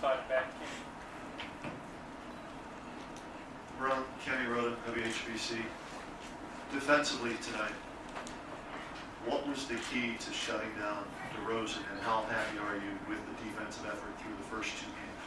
inside back in. Ron, Kenny Roden, WHBC. Defensively tonight, what was the key to shutting down DeRozan, and how happy are you with the defensive effort through the first two games?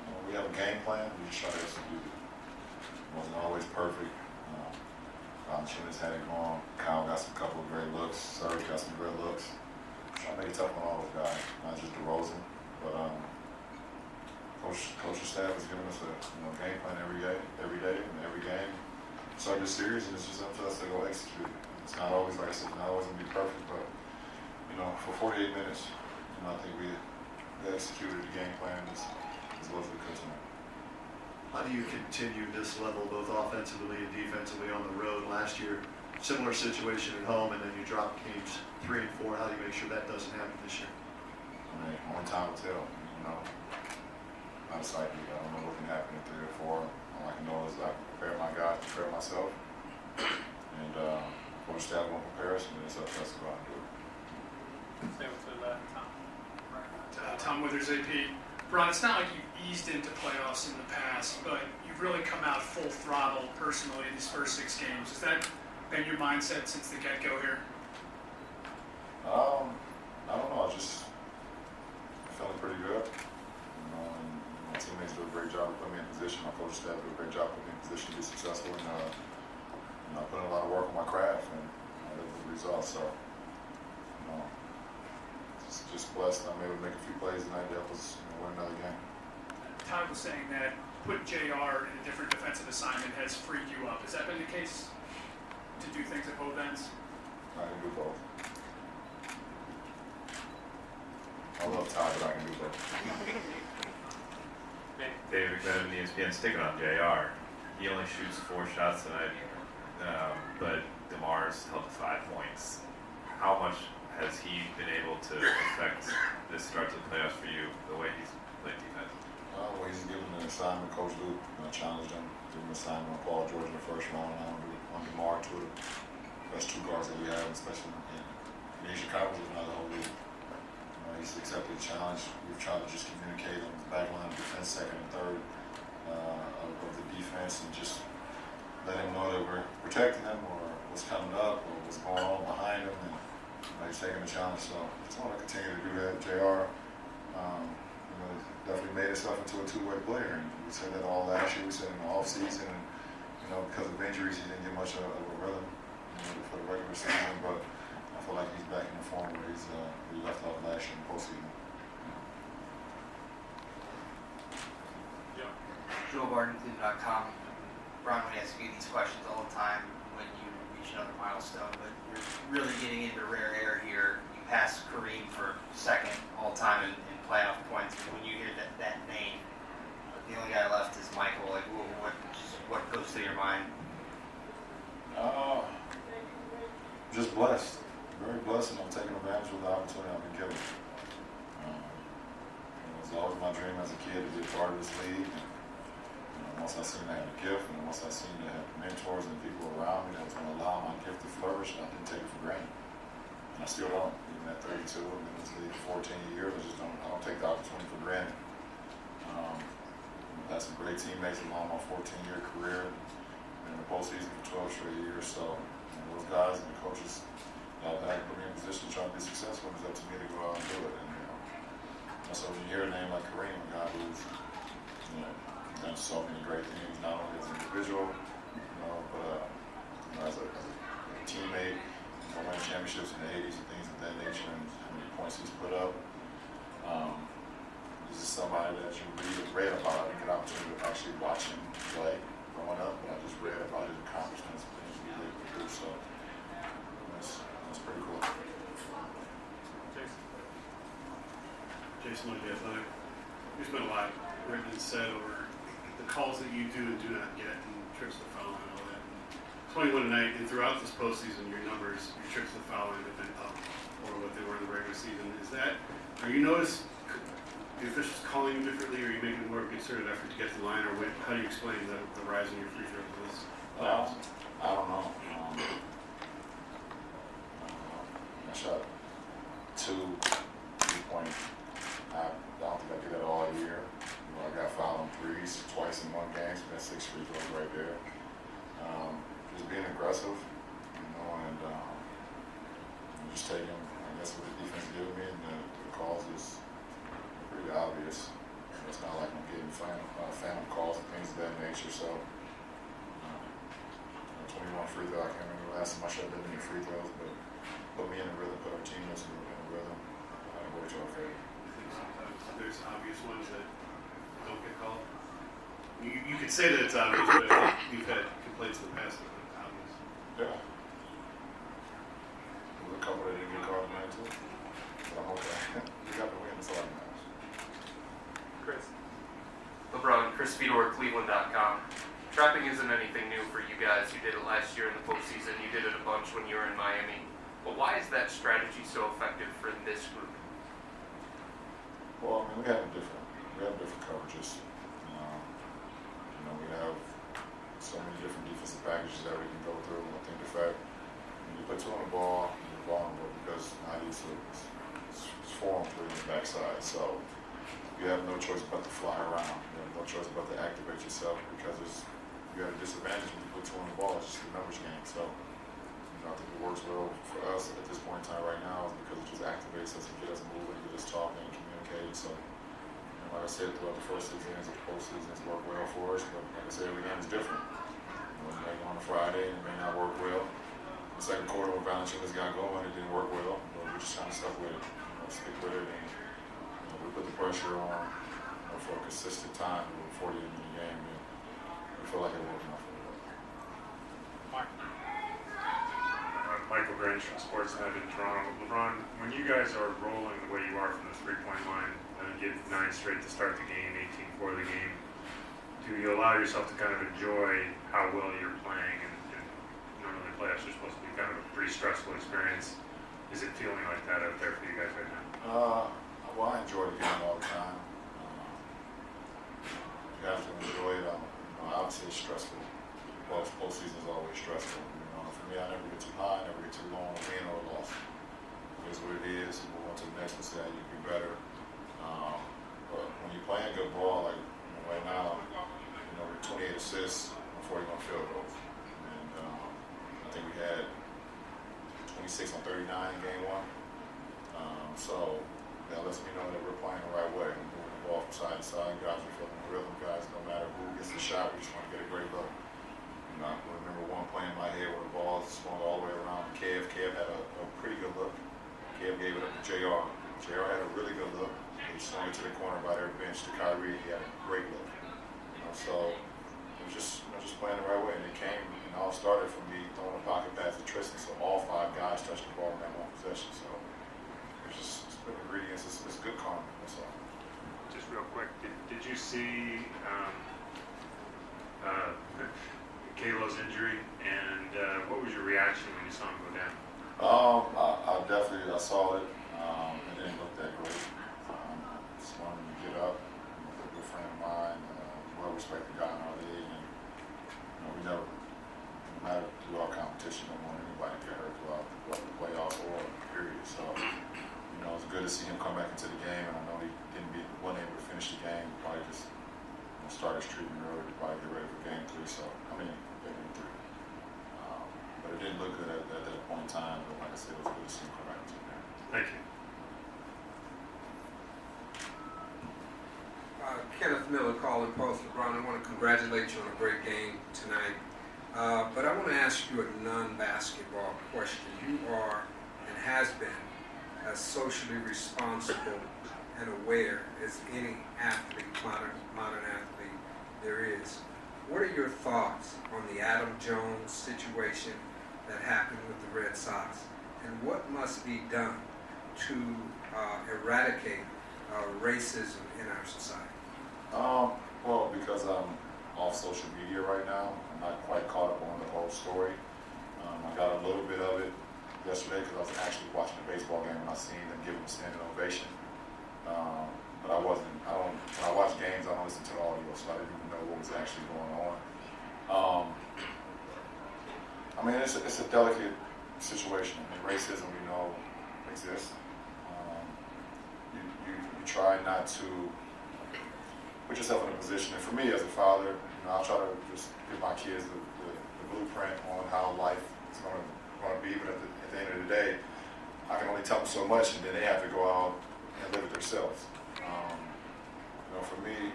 Well, we have a game plan. We just try to execute it. It wasn't always perfect. Valanciunas had it going. Kyle got some couple of great looks. Serge got some great looks. Trying to make it tough on all those guys, not just DeRozan, but coaching staff is giving us a game plan every day, and every game. So this series, and it's just up to us to go execute it. It's not always, like I said, not always gonna be perfect, but for 48 minutes, I think we executed the game plan as well as we could tonight. How do you continue this level, both offensively and defensively, on the road? Last year, similar situation at home, and then you dropped games 3 and 4. How do you make sure that doesn't happen this year? I mean, only time will tell. Not psychic. I don't know what can happen in 3 or 4. All I can know is I prepare my guys, prepare myself, and coach staff won't prepare us, and then it's up to us to go out and do it. Stay with Tom. Tom Withers, AP. Ron, it's not like you've eased into playoffs in the past, but you've really come out full throttle personally in these first 6 games. Has that been your mindset since the get-go here? I don't know. I'm feeling pretty good. And my teammates do a great job of putting me in position. My coaching staff do a great job of putting me in position to be successful. And I put in a lot of work on my craft, and I did the results. So, just blessed. I'm able to make a few plays tonight that help us win another game. Todd was saying that put JR in a different defensive assignment has freed you up. Has that been the case to do things at both ends? I can do both. I love Todd, but I can do both. David McMenamin, ESPN, sticking on JR. He only shoots 4 shots tonight, but DeMar's held 5 points. How much has he been able to affect this start to the playoffs for you, the way he's played defense? Well, he's given an assignment, Coach Luke. I challenged him, gave him an assignment on Paul George in the first round, and on DeMar, two of the best 2 guards that we have, especially in Asia Conference, not the whole league. He's accepted the challenge. We've tried to just communicate on the back line, defense, second and third of the defense, and just let him know that we're protecting him, or what's coming up, or what's going on behind him, and he's taking the challenge. So I just want to continue to do that. JR, definitely made himself into a 2-way player, and we said that all last year. We said in the off season, and because of injuries, he didn't get much of a rhythm for the regular season, but I feel like he's back in the form where he left off last year in the postseason. Yeah. Joe Barton, Cleveland.com. Brian, we ask you these questions all the time when you reach another milestone, but you're really getting into rare air here. You passed Kareem for second all time in playoff points. When you hear that name, the only guy left is Michael. Like, what goes through your mind? Just blessed. Very blessed, and I'm taking advantage of the opportunity I've been given. It was always my dream as a kid to be a part of this league. And, once I seen I had a gift, and once I seen I had mentors and people around me that was going to allow my gift to flourish, I didn't take it for granted. And I still don't. Even at 32, I've been in this league for 14 years. I don't take the opportunity for granted. I've had some great teammates along my 14-year career. Been in the postseason for 12 straight years. So those guys and the coaches have put me in a position to try to be successful. It's up to me to go out and do it. And so when you hear a name like Kareem, a guy who's done so many great things, not only as an individual, but as a teammate, won championships in the 80s and things of that nature, and how many points he's put up. This is somebody that you read about and get an opportunity to actually watch him play growing up, but I just read about his accomplishments and things he was able to do. So that's pretty cool. Jason Lloyd, The Athletic. There's been a lot written and said over the calls that you do and do not get, and trips to the foul line and all that. 21 tonight, and throughout this postseason, your numbers, your trips to the foul line have been up over what they were in the regular season. Are you notice the officials calling you differently, or are you making more of a concerted effort to get to the line, or how do you explain the rise in your free throws in this playoffs? I don't know. I shot 2 3-point. I don't think I do that all year. against yourself. 21 free throws. I can't remember the last time I shot that many free throws, but put me in a rhythm, put our teammates in a rhythm. Worked to our favor. I think sometimes there's obvious ones that don't get called. You could say that it's obvious, but you've had complaints in the past that it's obvious. Yeah. There was a couple that didn't get called tonight too. But I'm okay. We got the win, that's all that matters. Chris. LeBron, Chris Fedor, Cleveland.com. Trapping isn't anything new for you guys. You did it last year in the postseason. You did it a bunch when you were in Miami. But why is that strategy so effective for this group? Well, I mean, we have different coverages. We have so many different defensive packages that we can go through. I think the fact when you put two on the ball, you're vulnerable because now it's 4 on 3 on the backside. So you have no choice but to fly around. You have no choice but to activate yourself because you have a disadvantage when you put two on the ball. It's just a numbers game. So I think it works well for us at this point in time right now because it just activates us and gets us moving, get us talking and communicating. So, like I said, throughout the first 6 games of the postseason, it's worked well for us. But like I said, every game is different. It may go on a Friday and it may not work well. The second quarter when Valanciunas got going, it didn't work well. But we're just trying to stuck with it, stick with it, and we put the pressure on for a consistent time over 48-minute game. And we feel like it worked enough for us. Michael Grange from Sportsnet in Toronto. LeBron, when you guys are rolling the way you are from the three-point line and get 9 straight to start the game, 18 for the game, do you allow yourself to kind of enjoy how well you're playing? And normally playoffs are supposed to be kind of a pretty stressful experience. Is it feeling like that out there for you guys right now? Well, I enjoy the game all the time. You have to enjoy it. Obviously, it's stressful. Well, postseason is always stressful. For me, I never get too high, I never get too low on a win or a loss. It is what it is. We'll go on to the next one, say you can be better. But when you're playing good ball, like right now, we're 28 assists on 41 field goals. And I think we had 26 on 39 in game 1. So that lets me know that we're playing the right way. We're moving the ball from side to side. Guys are feeling the rhythm. Guys, no matter who gets the shot, we just want to get a great look. I remember one play in my head where the ball swung all the way around Kev. Kev had a pretty good look. Kev gave it up to JR. JR had a really good look. He swung it to the corner by their bench to Kyrie. He had a great look. So it was just playing the right way. And it came, all started from me throwing a pocket pass to Tristan. So all 5 guys touched the ball in that one possession. So it's good ingredients. It's good karma. That's all. Just real quick, did you see Kalo's injury, and what was your reaction when you saw him go down? I saw it. It didn't look that great. Just wanted him to get up. A good friend of mine, well-respected guy in our league, and we never, no matter through our competition, don't want anybody to get hurt throughout the playoffs or period. So, it's good to see him come back into the game, and I know he wasn't able to finish the game. Probably just start his treatment early to probably get ready for game 3. So, game 3. But it didn't look good at that point in time. But like I said, it was good to see him come back into the game. Thank you. Kenneth Miller calling Post. LeBron, I want to congratulate you on a great game tonight. But I want to ask you a non-basketball question. You are and has been as socially responsible and aware as any athlete, modern athlete there is. What are your thoughts on the Adam Jones situation that happened with the Red Sox? And what must be done to eradicate racism in our society? Well, because I'm off social media right now, I'm not quite caught up on the whole story. I got a little bit of it yesterday because I was actually watching a baseball game and I seen them give him a standing ovation. But when I watch games, I don't listen to the audio, so I didn't even know what was actually going on. It's a delicate situation. Racism, we know, exists. You try not to put yourself in a position, and for me as a father, I'll try to just give my kids the blueprint on how life is going to be, but at the end of the day, I can only tell them so much, and then they have to go out and live it themselves. For me,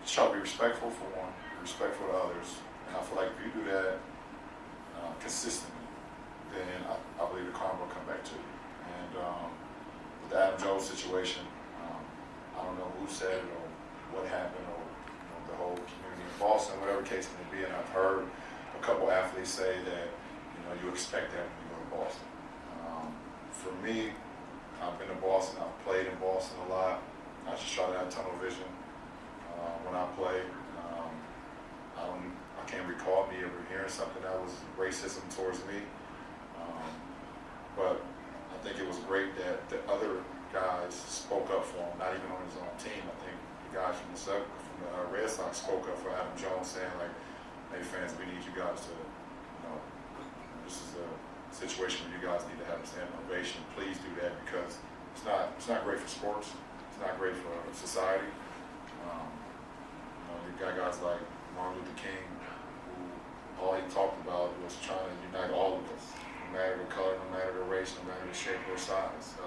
just try to be respectful for one, respectful to others, and I feel like if you do that consistently, then I believe the karma will come back to you. And with the Adam Jones situation, I don't know who said it or what happened or the whole community in Boston, whatever case it may be, and I've heard a couple athletes say that you expect that when you go to Boston. For me, I've been to Boston, I've played in Boston a lot. I just try to have tunnel vision when I play. I can't recall me ever hearing something that was racism towards me. But I think it was great that the other guys spoke up for him, not even on his own team. I think the guys from the Red Sox spoke up for Adam Jones, saying like, "Hey fans, we need you guys to, this is a situation where you guys need to have a standing ovation. Please do that because it's not great for sports. It's not great for society. You got guys like Martin Luther King, who all he talked about was trying to unite all of us, no matter the color, no matter the race, no matter the shape or size. So,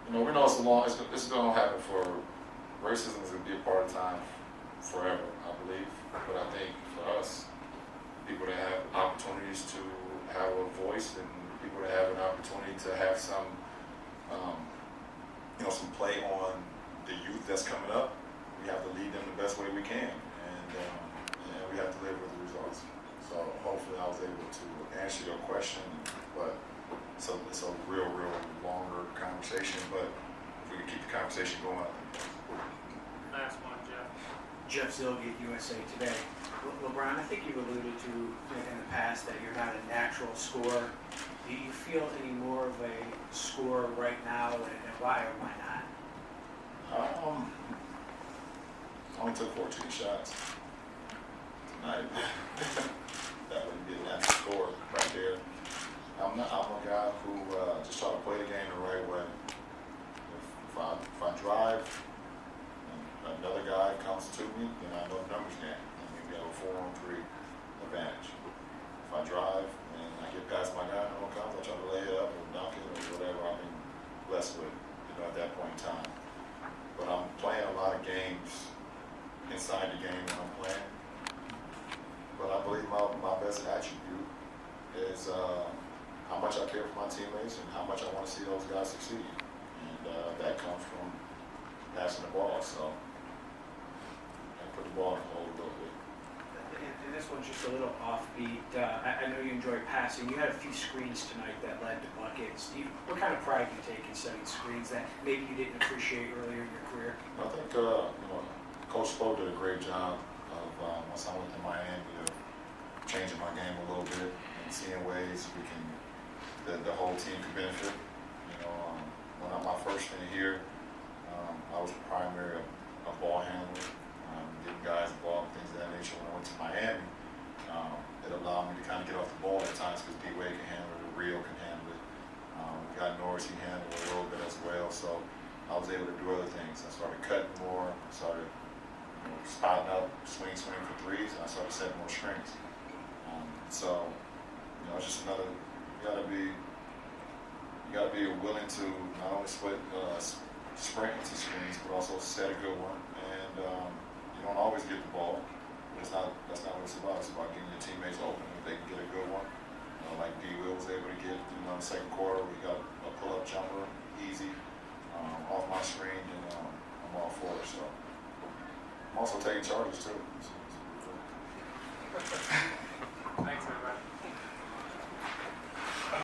we know it's going to happen racism is going to be a part of time forever, I believe. But I think for us, people that have opportunities to have a voice and people that have an opportunity to have some play on the youth that's coming up, we have to lead them the best way we can, and we have to live with the results. So hopefully I was able to answer your question, but it's a real longer conversation, but if we can keep the conversation going. Last one, Jeff. Jeff Zilgate, USA Today. LeBron, I think you've alluded to in the past that you're not a natural scorer. Do you feel any more of a scorer right now, and why or why not? I only took 14 shots tonight. That would be a natural score right there. I'm a guy who just try to play the game the right way. If I drive and another guy comes to me, then I know the numbers game. I mean, we have a 4-on-3 advantage. If I drive and I get past my guy and no one comes, I try to lay it up or dunk it or whatever I'm blessed with, at that point in time. But I'm playing a lot of games inside the game when I'm playing. But I believe my best attribute is how much I care for my teammates and how much I want to see those guys succeed. And that comes from passing the ball. So I put the ball in the hole a little bit. And this one's just a little offbeat. I know you enjoy passing. You had a few screens tonight that led to buckets. What kind of pride do you take in setting screens that maybe you didn't appreciate earlier in your career? I think Coach Spo did a great job of once I went to Miami of changing my game a little bit and seeing ways the whole team could benefit. When my first thing here, I was primarily a ball handler, getting guys involved, things of that nature. When I went to Miami, it allowed me to kind of get off the ball at times because D-Wade can handle it, Rio can handle it. We got Norris, he handled it a little bit as well. So I was able to do other things. I started cutting more, I started spotting up, swing for threes, and I started setting more screens. So it's just another. You gotta be willing to not only sprint into screens, but also set a good one. And you don't always get the ball. But that's not what it's about. It's about getting your teammates open if they can get a good one. Like D. Will was able to get in the second quarter. We got a pull-up jumper, easy, off my screen, and I'm all for it. So I'm also taking charges too.